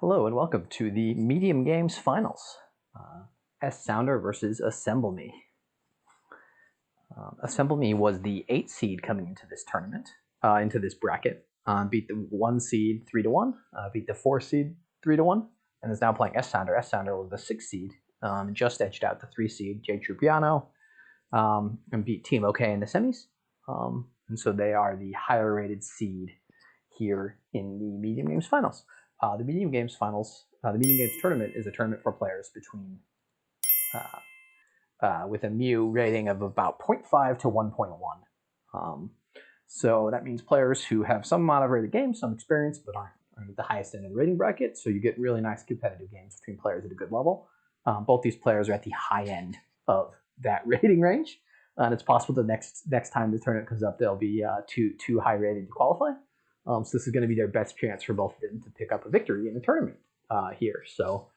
Hello and welcome to the Medium Games Finals. SSounder versus Assemble Me. Assemble Me was the 8 seed coming into this tournament, into this bracket. Beat the 1 seed 3-1, beat the 4 seed 3-1, and is now playing SSounder. SSounder was the 6 seed, just edged out the 3 seed Jay Trupiano, and beat Team OK in the semis. And so they are the higher rated seed here in the Medium Games Finals. The Medium Games Finals, the Medium Games Tournament is a tournament for players between with a Mu rating of about 0.5 to 1.1. So that means players who have some amount of rated games, some experience, but aren't at the highest end of the rating bracket. So you get really nice competitive games between players at a good level. Both these players are at the high end of that rating range, and it's possible the next time the tournament comes up, they'll be too high rated to qualify. So this is going to be their best chance for both of them to pick up a victory in the tournament here. So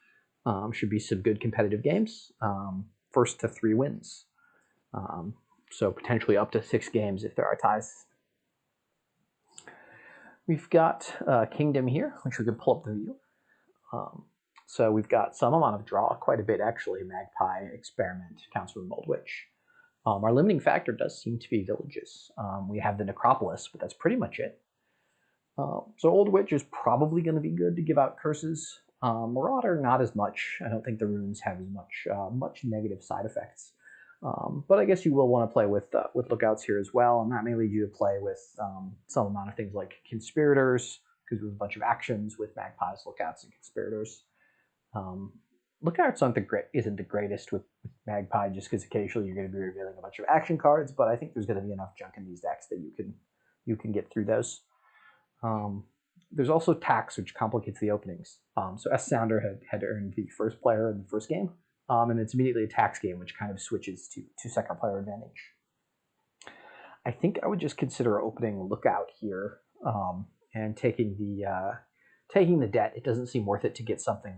should be some good competitive games. First to 3 wins. So potentially up to 6 games if there are ties. We've got Kingdom here, which we can pull up the view. So we've got some amount of draw, quite a bit actually. Magpie, Experiment, Council of Mold Witch. Our limiting factor does seem to be villages. We have the Necropolis, but that's pretty much it. So Old Witch is probably going to be good to give out curses. Marauder, not as much. I don't think the runes have as much negative side effects. But I guess you will want to play with lookouts here as well, and that may lead you to play with some amount of things like conspirators, because there's a bunch of actions with magpies, lookouts, and conspirators. Lookouts isn't the greatest with magpie, just because occasionally you're going to be revealing a bunch of action cards, but I think there's going to be enough junk in these decks that you can get through those. There's also tax, which complicates the openings. So SSounder had earned the first player in the first game, and it's immediately a tax game, which kind of switches to second player advantage. I think I would just consider opening Lookout here and taking the debt. It doesn't seem worth it to get something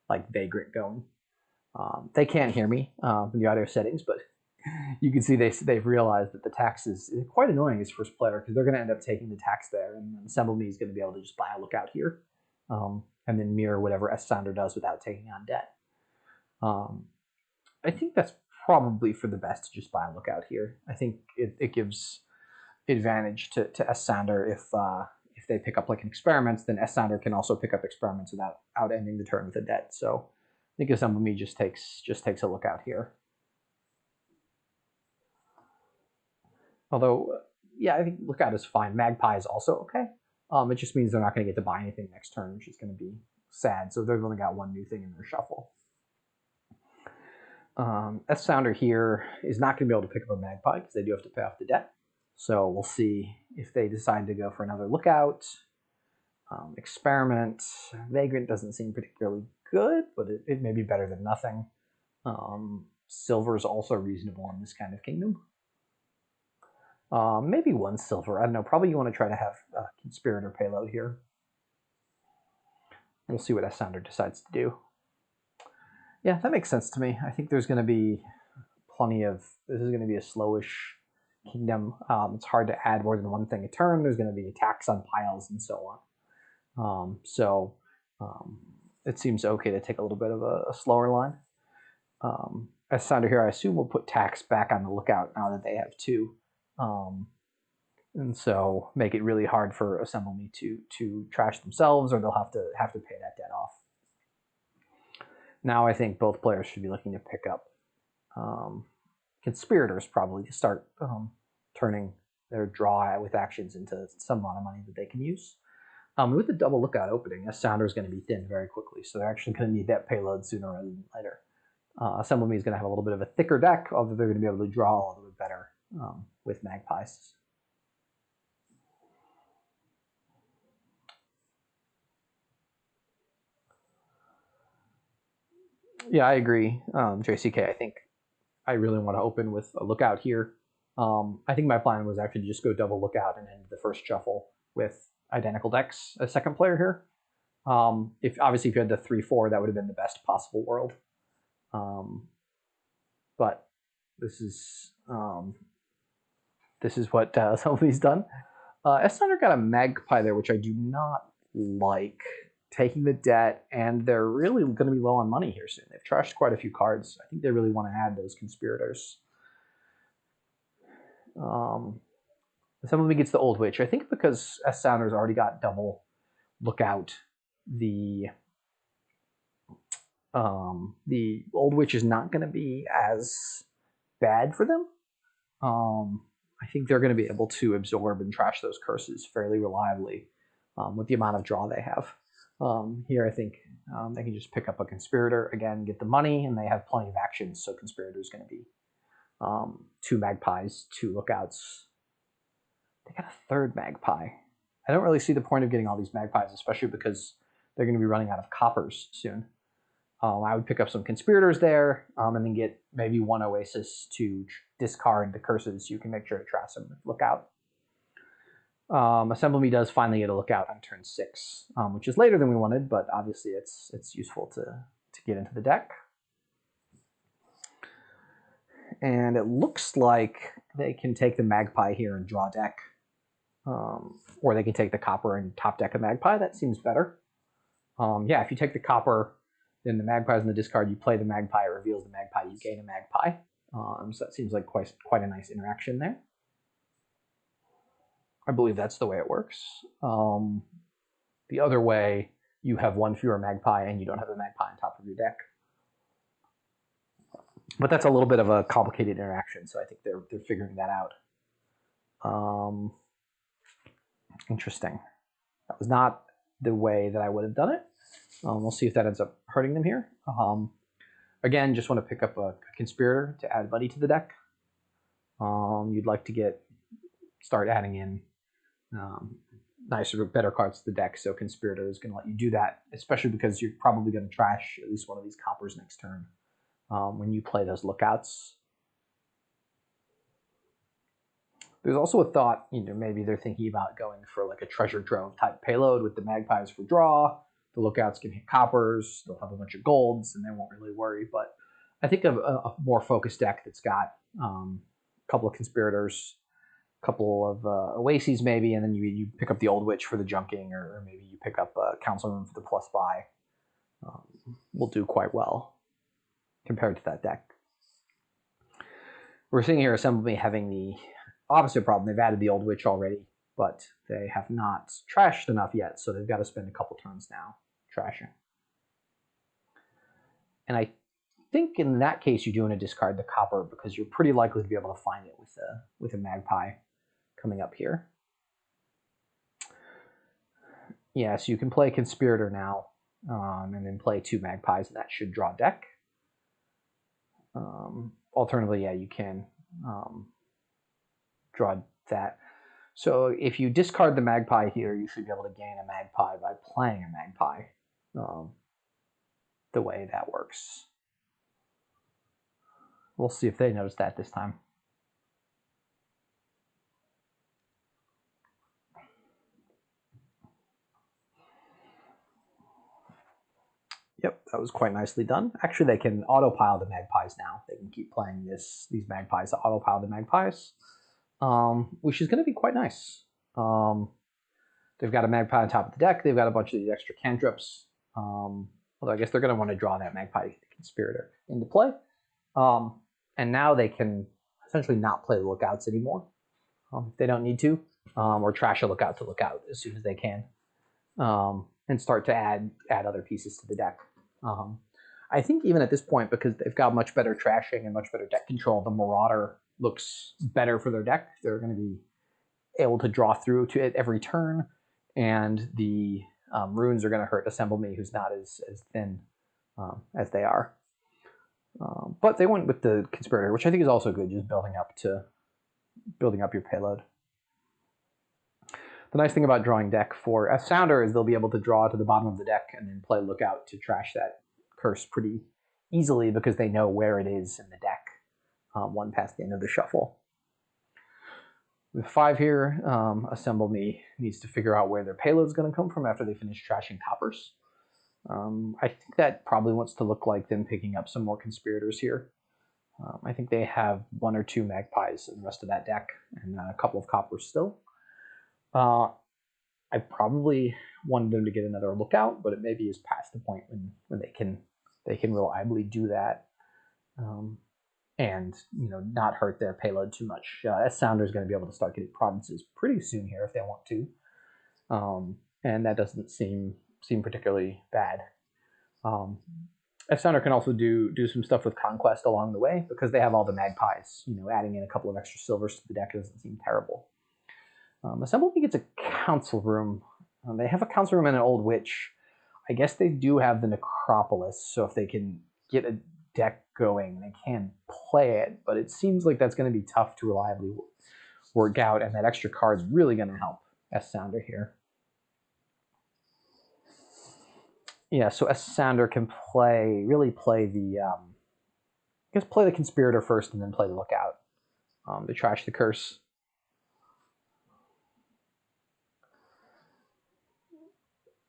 like Vagrant going. They can't hear me in the audio settings, but you can see they've realized that the tax is quite annoying as first player, because they're going to end up taking the tax there, and Assemble Me is going to be able to just buy a Lookout here, and then mirror whatever SSounder does without taking on debt. I think that's probably for the best to just buy a Lookout here. I think it gives advantage to SSounder if they pick up like an Experiments, then SSounder can also pick up Experiments without ending the turn with a debt. So I think Assemble Me just takes a Lookout here. Although, yeah, I think Lookout is fine. Magpie is also okay. It just means they're not going to get to buy anything next turn, which is going to be sad. So they've only got one new thing in their shuffle. SSounder here is not going to be able to pick up a Magpie because they do have to pay off the debt. So we'll see if they decide to go for another Lookout. Experiment. Vagrant doesn't seem particularly good, but it may be better than nothing. Silver is also reasonable in this kind of kingdom. Maybe 1 silver. I don't know. Probably you want to try to have a Conspirator payload here. We'll see what SSounder decides to do. Yeah, that makes sense to me. I think there's going to be this is going to be a slowish kingdom. It's hard to add more than one thing a turn. There's going to be attacks on piles and so on. It seems okay to take a little bit of a slower line. SSounder here, I assume, will put tax back on the Lookout now that they have 2. And so make it really hard for Assemble Me to trash themselves, or they'll have to pay that debt off. Now I think both players should be looking to pick up Conspirators, probably, to start turning their draw with actions into some amount of money that they can use. With the double Lookout opening, SSounder is going to be thin very quickly, so they're actually going to need that payload sooner rather than later. Assemble Me is going to have a little bit of a thicker deck, although they're going to be able to draw a little bit better with Magpies. Yeah, I agree, JCK. I think I really want to open with a Lookout here. I think my plan was actually to just go double Lookout and end the first shuffle with identical decks as second player here. If you had the 3-4, that would have been the best possible world. But this is what somebody's done. SSounder got a Magpie there, which I do not like taking the debt, and they're really going to be low on money here soon. They've trashed quite a few cards. I think they really want to add those conspirators. Somebody gets the Old Witch. I think because SSounder's already got double Lookout, the Old Witch is not going to be as bad for them. I think they're going to be able to absorb and trash those curses fairly reliably with the amount of draw they have. Here, I think they can just pick up a Conspirator, again, get the money, and they have plenty of actions, so Conspirator is going to be 2 Magpies, 2 Lookouts. They got a 3rd Magpie. I don't really see the point of getting all these Magpies, especially because they're going to be running out of coppers soon. I would pick up some Conspirators there, and then get maybe 1 Oasis to discard the curses so you can make sure to trash them with Lookout. Assemble Me does finally get a Lookout on turn 6, which is later than we wanted, but obviously it's useful to get into the deck. And it looks like they can take the Magpie here and draw deck. Or they can take the copper and top deck a Magpie. That seems better. Yeah, if you take the copper, then the Magpie's in the discard, you play the Magpie, it reveals the Magpie, you gain a Magpie. So that seems like quite a nice interaction there. I believe that's the way it works. The other way, you have 1 fewer Magpie and you don't have a Magpie on top of your deck. But that's a little bit of a complicated interaction, so I think they're figuring that out. Interesting. That was not the way that I would have done it. We'll see if that ends up hurting them here. Again, just want to pick up a Conspirator to add money to the deck. You'd like to start adding in nicer, better cards to the deck, so Conspirator is going to let you do that, especially because you're probably going to trash at least 1 of these coppers next turn when you play those Lookouts. There's also a thought, maybe they're thinking about going for like a treasure trove type payload with the Magpies for draw. The Lookouts can hit coppers, they'll have a bunch of golds, and they won't really worry. But I think a more focused deck that's got a couple of Conspirators, a couple of Oases maybe, and then you pick up the Old Witch for the junking, or maybe you pick up Council Room for the plus buy. Will do quite well compared to that deck. We're seeing here Assemble Me having the opposite problem. They've added the Old Witch already, but they have not trashed enough yet, so they've got to spend a couple turns now trashing. And I think in that case you do want to discard the copper because you're pretty likely to be able to find it with a Magpie coming up here. Yeah, so you can play Conspirator now, and then play 2 Magpies, and that should draw deck. Alternatively, yeah, you can draw that. So if you discard the Magpie here, you should be able to gain a Magpie by playing a Magpie, the way that works. We'll see if they notice that this time. Yep, that was quite nicely done. Actually, they can autopile the Magpies now. They can keep playing these Magpies to autopile the Magpies, which is going to be quite nice. They've got a Magpie on top of the deck. They've got a bunch of these extra cantrips. Although I guess they're going to want to draw that Magpie Conspirator into play. And now they can essentially not play the Lookouts anymore if they don't need to, or trash a Lookout to Lookout as soon as they can, and start to add other pieces to the deck. I think even at this point, because they've got much better trashing and much better deck control, the Marauder looks better for their deck. They're going to be able to draw through to it every turn, and the runes are going to hurt Assemble Me, who's not as thin as they are. But they went with the Conspirator, which I think is also good, just building up your payload. The nice thing about drawing deck for SSounder is they'll be able to draw to the bottom of the deck and then play Lookout to trash that curse pretty easily because they know where it is in the deck one past the end of the shuffle. With 5 here, Assemble Me needs to figure out where their payload is going to come from after they finish trashing coppers. I think that probably wants to look like them picking up some more Conspirators here. I think they have 1 or 2 Magpies in the rest of that deck and a couple of coppers still. I probably wanted them to get another lookout, but it maybe is past the point when they can reliably do that, and not hurt their payload too much. SSounder is going to be able to start getting provinces pretty soon here if they want to, and that doesn't seem particularly bad. SSounder can also do some stuff with Conquest along the way because they have all the magpies. Adding in a couple of extra silvers to the deck doesn't seem terrible. Assembly gets a council room. They have a council room and an old witch. I guess they do have the necropolis, so if they can get a deck going, they can play it, but it seems like that's going to be tough to reliably work out, and that extra card's really going to help SSounder here. Yeah, so SSounder can really play the play the Conspirator first and then play the Lookout to trash the Curse.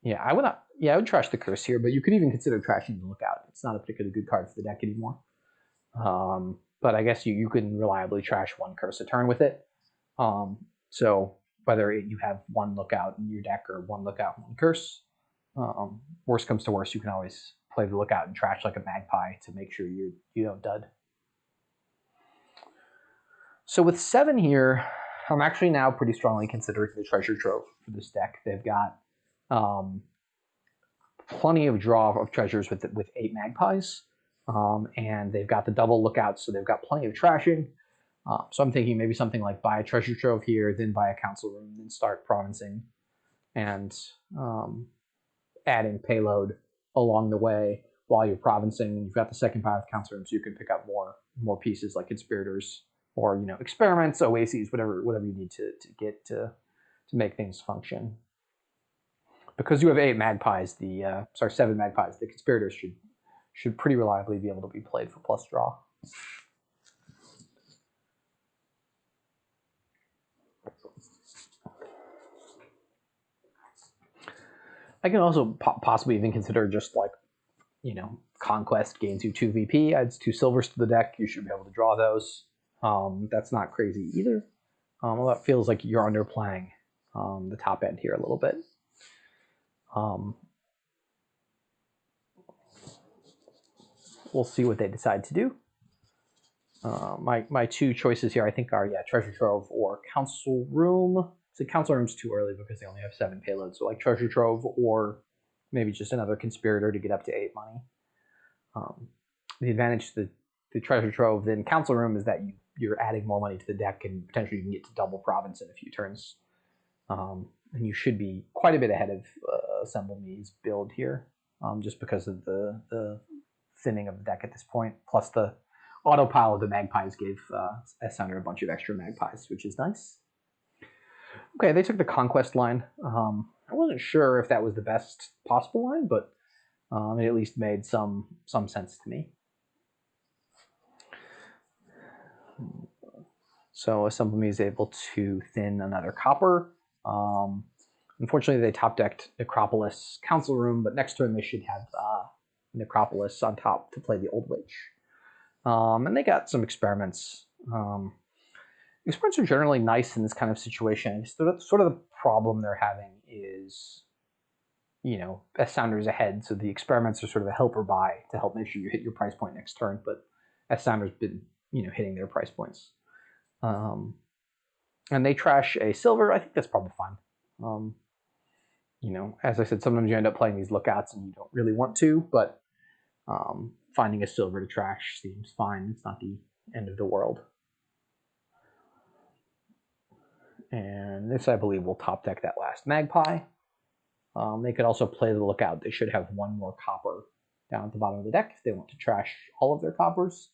Yeah, I would trash the Curse here, but you could even consider trashing the Lookout. It's not a particularly good card for the deck anymore. But I guess you can reliably trash one Curse a turn with it. So whether you have one Lookout in your deck or one Lookout, one Curse, worst comes to worst, you can always play the Lookout and trash like a Magpie to make sure you don't dud. So with 7 here, I'm actually now pretty strongly considering the Treasure Trove for this deck. They've got plenty of draw of treasures with 8 Magpies, and they've got the double Lookouts, so they've got plenty of trashing. So I'm thinking maybe something like buy a Treasure Trove here, then buy a Council Room, then start provincing, and adding payload along the way while you're provincing. You've got the second pile of Council Rooms, so you can pick up more pieces like Conspirators or experiments, oases, whatever you need to get to make things function. Because you have 7 Magpies, the Conspirators should pretty reliably be able to be played for plus draw. I can also possibly even consider just like, Conquest gains you 2 VP, adds 2 silvers to the deck. You should be able to draw those. That's not crazy either. Well, that feels like you're underplaying the top end here a little bit. We'll see what they decide to do. My 2 choices here, I think, are Treasure Trove or Council Room. So Council Room's too early because they only have 7 payloads. So like Treasure Trove or maybe just another Conspirator to get up to 8 money. The advantage to the Treasure Trove than Council Room is that you're adding more money to the deck and potentially you can get to double province in a few turns. And you should be quite a bit ahead of Assemble Me's build here, just because of the thinning of the deck at this point. Plus the autopile of the Magpies gave SSounder a bunch of extra Magpies, which is nice. Okay, they took the Conquest line. I wasn't sure if that was the best possible line, but it at least made some sense to me. So Assemble Me is able to thin another copper. Unfortunately, they top decked Necropolis Council Room, but next turn they should have Necropolis on top to play the Old Witch. And they got some experiments. Experiments are generally nice in this kind of situation. Sort of the problem they're having is, SSounder's ahead, so the experiments are sort of a helper buy to help make sure you hit your price point next turn, but SSounder's been, hitting their price points. And they trash a silver. I think that's probably fine. As I said, sometimes you end up playing these Lookouts and you don't really want to, but finding a silver to trash seems fine. It's not the end of the world. And this, I believe, will top deck that last Magpie. They could also play the Lookout. They should have 1 more copper down at the bottom of the deck if they want to trash all of their coppers.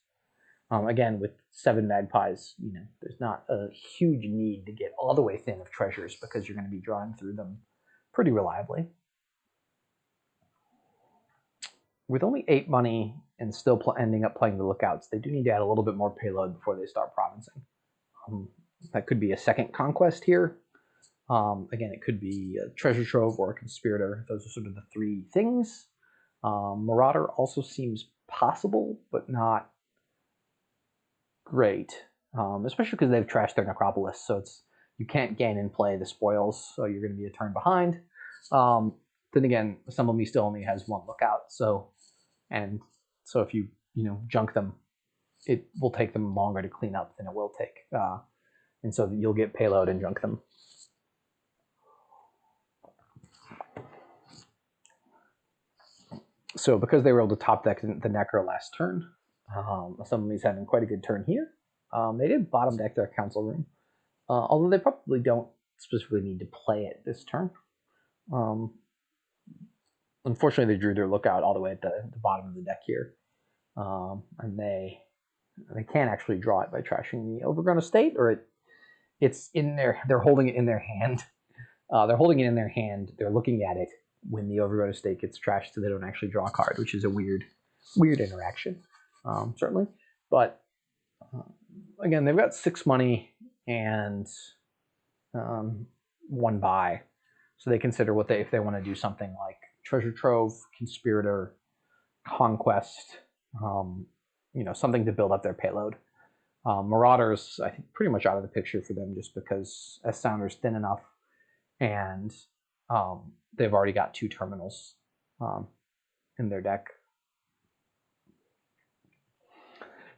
Again, with 7 Magpies, there's not a huge need to get all the way thin of treasures because you're going to be drawing through them pretty reliably. With only 8 money and still ending up playing the Lookouts, they do need to add a little bit more payload before they start provincing. That could be a second Conquest here. Again, it could be a Treasure Trove or a Conspirator. Those are sort of the 3 things. Marauder also seems possible, but not great, especially because they've trashed their Necropolis. So you can't gain and play the spoils, so you're going to be a turn behind. Then again, Assemble Me still only has one lookout, so if you junk them, it will take them longer to clean up than it will take, and so you'll get payload and junk them. So because they were able to top deck the Necro last turn, Assemble Me's having quite a good turn here. They did bottom deck their Council Room, although they probably don't specifically need to play it this turn. Unfortunately, they drew their lookout all the way at the bottom of the deck here, and they can't actually draw it by trashing the Overgrown Estate, or it's in their. They're holding it in their hand. They're holding it in their hand. They're looking at it when the Overgrown Estate gets trashed, so they don't actually draw a card, which is a weird interaction, certainly. But again, they've got 6 money and 1 buy, so they consider if they want to do something like Treasure Trove, Conspirator, Conquest, something to build up their payload. Marauders, I think, pretty much out of the picture for them, just because SSounder's thin enough, and they've already got 2 terminals in their deck.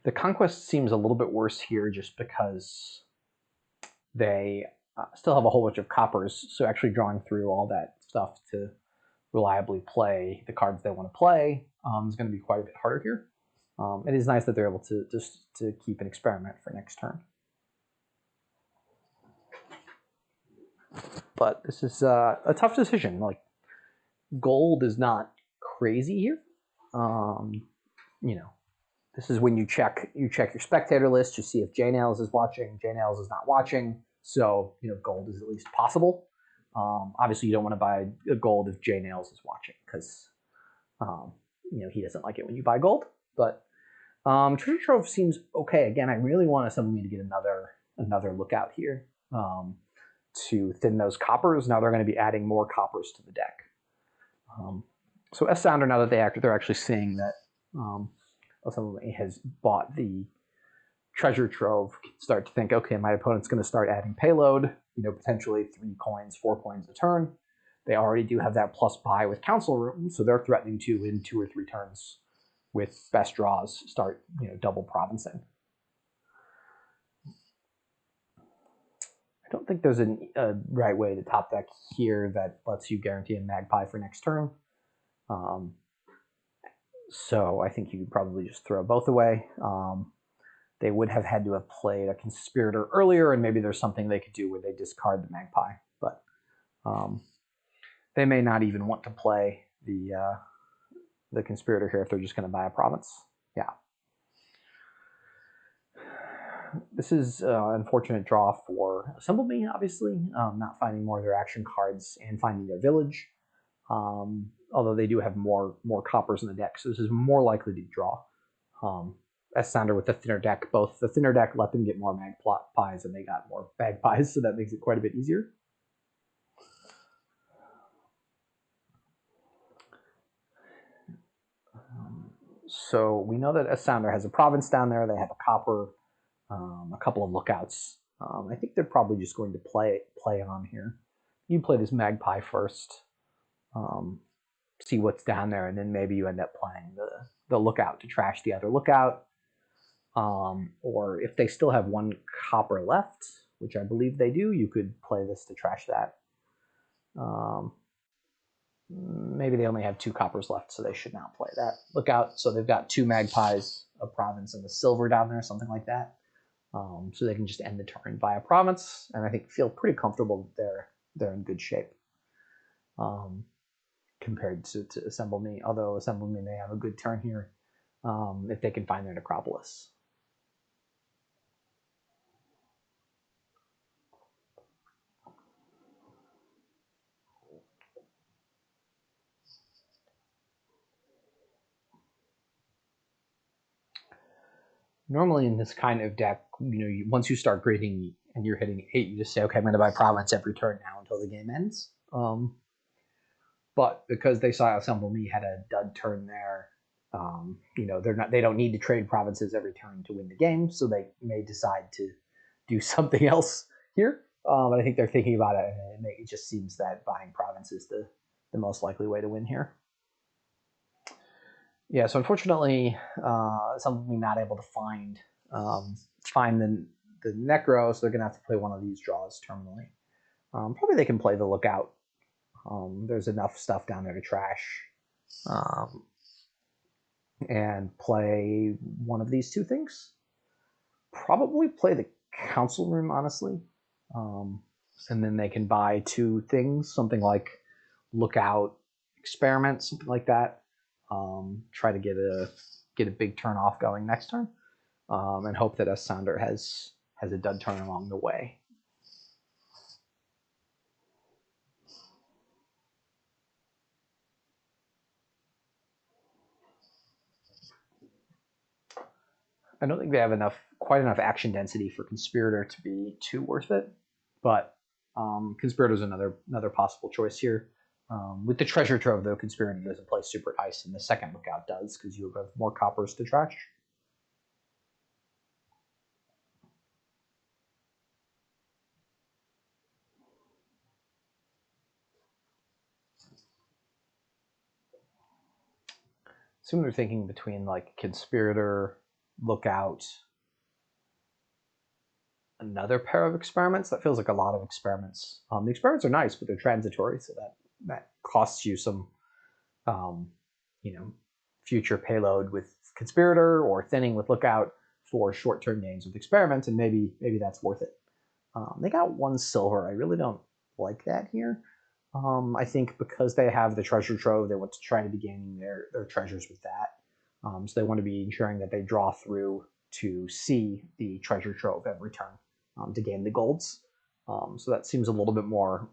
The Conquest seems a little bit worse here, just because they still have a whole bunch of coppers, so actually drawing through all that stuff to reliably play the cards they want to play is going to be quite a bit harder here. It is nice that they're able to keep an experiment for next turn. But this is a tough decision. Like, gold is not crazy here. This is when you check your spectator list to see if J-Nails is watching. J-Nails is not watching, so gold is at least possible. Obviously, you don't want to buy a gold if J-Nails is watching, because he doesn't like it when you buy gold. But Treasure Trove seems okay. Again, I really want Assemble Me to get another lookout here to thin those coppers. Now they're going to be adding more coppers to the deck. So SSounder, now that they're actually seeing that Assemble Me has bought the Treasure Trove, start to think, okay, my opponent's going to start adding payload, potentially 3 coins, 4 coins a turn. They already do have that plus buy with Council Room, so they're threatening to, in 2 or 3 turns with best draws, start double provincing. I don't think there's a right way to top deck here that lets you guarantee a Magpie for next turn. So I think you could probably just throw both away. They would have had to have played a Conspirator earlier, and maybe there's something they could do where they discard the Magpie. But they may not even want to play the Conspirator here if they're just going to buy a province. Yeah. This is an unfortunate draw for Assemble Me, obviously, not finding more of their action cards and finding their village. Although they do have more coppers in the deck, so this is more likely to draw. SSounder with the thinner deck, both the thinner deck let them get more magpies, and they got more bagpies, so that makes it quite a bit easier. So we know that SSounder has a province down there. They have a copper, a couple of lookouts. I think they're probably just going to play on here. You play this magpie first, see what's down there, and then maybe you end up playing the lookout to trash the other lookout. Or if they still have 1 copper left, which I believe they do, you could play this to trash that. Maybe they only have 2 coppers left, so they should not play that lookout. So they've got 2 magpies, a province, and the silver down there, something like that. So they can just end the turn by a province, and I think feel pretty comfortable that they're in good shape compared to Assemble Me. Although Assemble Me may have a good turn here if they can find their Necropolis. Normally in this kind of deck, once you start grading and you're hitting 8, you just say, okay, I'm going to buy province every turn now until the game ends. But because they saw Assemble Me had a dud turn there, they don't need to trade provinces every turn to win the game, so they may decide to do something else here. But I think they're thinking about it, and it just seems that buying province is the most likely way to win here. Yeah, so unfortunately, something not able to find the Necro, so they're going to have to play one of these draws terminally. Probably they can play the Lookout. There's enough stuff down there to trash. And play one of these two things. Probably play the Council Room, honestly. And then they can buy two things, something like Lookout, Experiment, something like that. Try to get a big turn off going next turn, and hope that SSounder has a dud turn along the way. I don't think they have quite enough action density for Conspirator to be too worth it, but Conspirator is another possible choice here. With the Treasure Trove, though, Conspirator doesn't play super nice, and the second Lookout does because you have more coppers to trash. Assume they're thinking between like Conspirator, Lookout, another pair of Experiments. That feels like a lot of Experiments. The Experiments are nice, but they're transitory, so that costs you some, future payload with Conspirator or thinning with Lookout for short-term gains with Experiment, and maybe that's worth it. They got 1 silver. I really don't like that here. I think because they have the Treasure Trove, they want to try to be gaining their treasures with that. So they want to be ensuring that they draw through to see the Treasure Trove every turn to gain the golds. So that seems a little bit more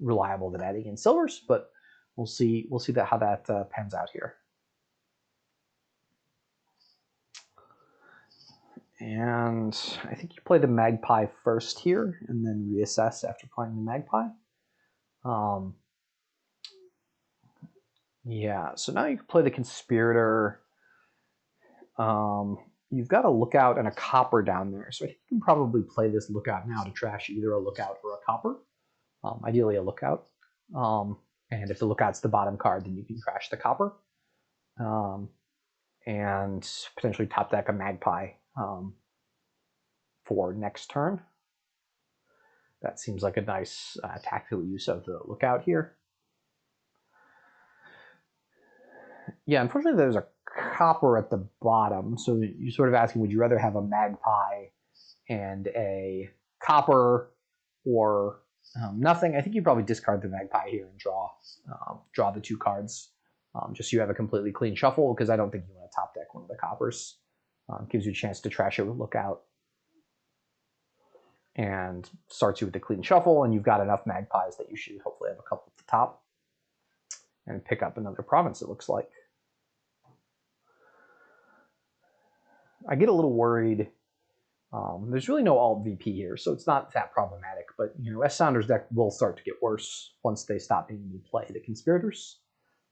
reliable than adding in silvers, but we'll see how that pans out here. And I think you play the Magpie first here, and then reassess after playing the Magpie. Yeah, so now you can play the Conspirator. You've got a Lookout and a Copper down there, so I think you can probably play this Lookout now to trash either a Lookout or a Copper. Ideally a Lookout. And if the Lookout's the bottom card, then you can trash the Copper. And potentially top deck a Magpie for next turn. That seems like a nice tactical use of the Lookout here. Yeah, unfortunately there's a Copper at the bottom, so you're sort of asking, would you rather have a Magpie and a Copper or nothing? I think you probably discard the Magpie here and draw the 2 cards. Just so you have a completely clean shuffle, because I don't think you want to top deck one of the Coppers. Gives you a chance to trash it with Lookout. And starts you with a clean shuffle, and you've got enough Magpies that you should hopefully have a couple at the top. And pick up another province, it looks like. I get a little worried. There's really no alt VP here, so it's not that problematic. But SSounder's deck will start to get worse once they stop being able to play the Conspirators.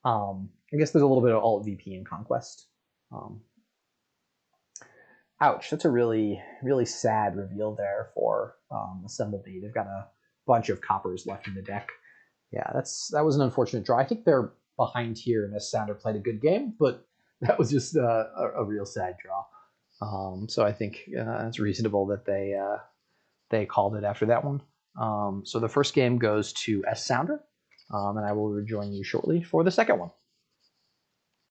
I guess there's a little bit of alt VP in Conquest. Ouch, that's a really, really sad reveal there for Assemble B. They've got a bunch of Coppers left in the deck. Yeah, that was an unfortunate draw. I think they're behind here, and SSounder played a good game, but that was just a real sad draw. So I think it's reasonable that they called it after that one. So the first game goes to SSounder, and I will rejoin you shortly for the second one.